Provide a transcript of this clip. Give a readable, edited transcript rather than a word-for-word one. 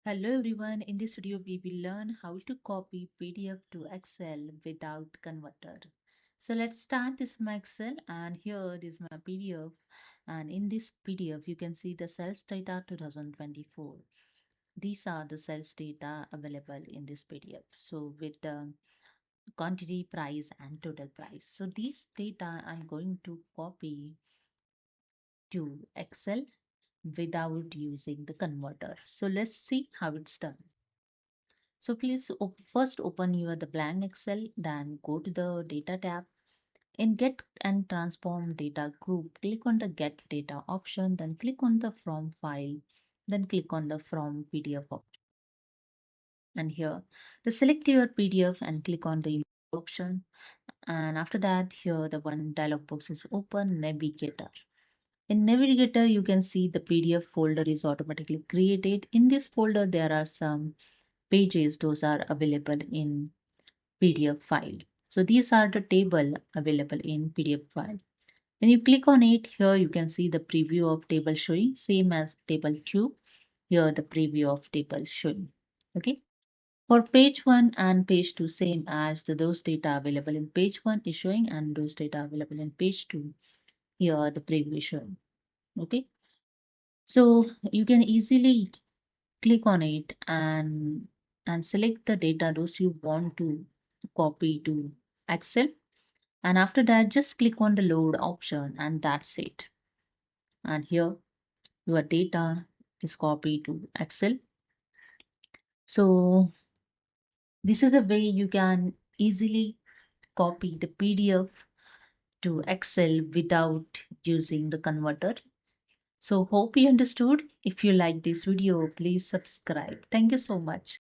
Hello everyone, in this video we will learn how to copy PDF to Excel without converter. So let's start this my Excel, and here this is my PDF, and in this PDF you can see the sales data 2024. These are the sales data available in this PDF. So with the quantity, price and total price. So these data I'm going to copy to Excel without using the converter. So let's see how it's done. So please first open your the blank Excel, then go to the data tab. In get and transform data group, click on the get data option, then click on the from file, then click on the from PDF option. And here to select your PDF and click on the option. And after that, here the one dialog box is open, navigator. In navigator, you can see the PDF folder is automatically created. In this folder, there are some pages, those are available in PDF file. So these are the table available in PDF file. When you click on it, here you can see the preview of table showing, same as table 2. Here the preview of table showing. Okay. For page 1 and page 2, same as those data available in page 1 is showing and those data available in page 2. Here the preview is showing. Okay. So you can easily click on it and select the data those you want to copy to Excel. And after that, just click on the load option and that's it. And here your data is copied to Excel. So this is the way you can easily copy the PDF to Excel without using the converter. So hope you understood. If you like this video, please subscribe. Thank you so much.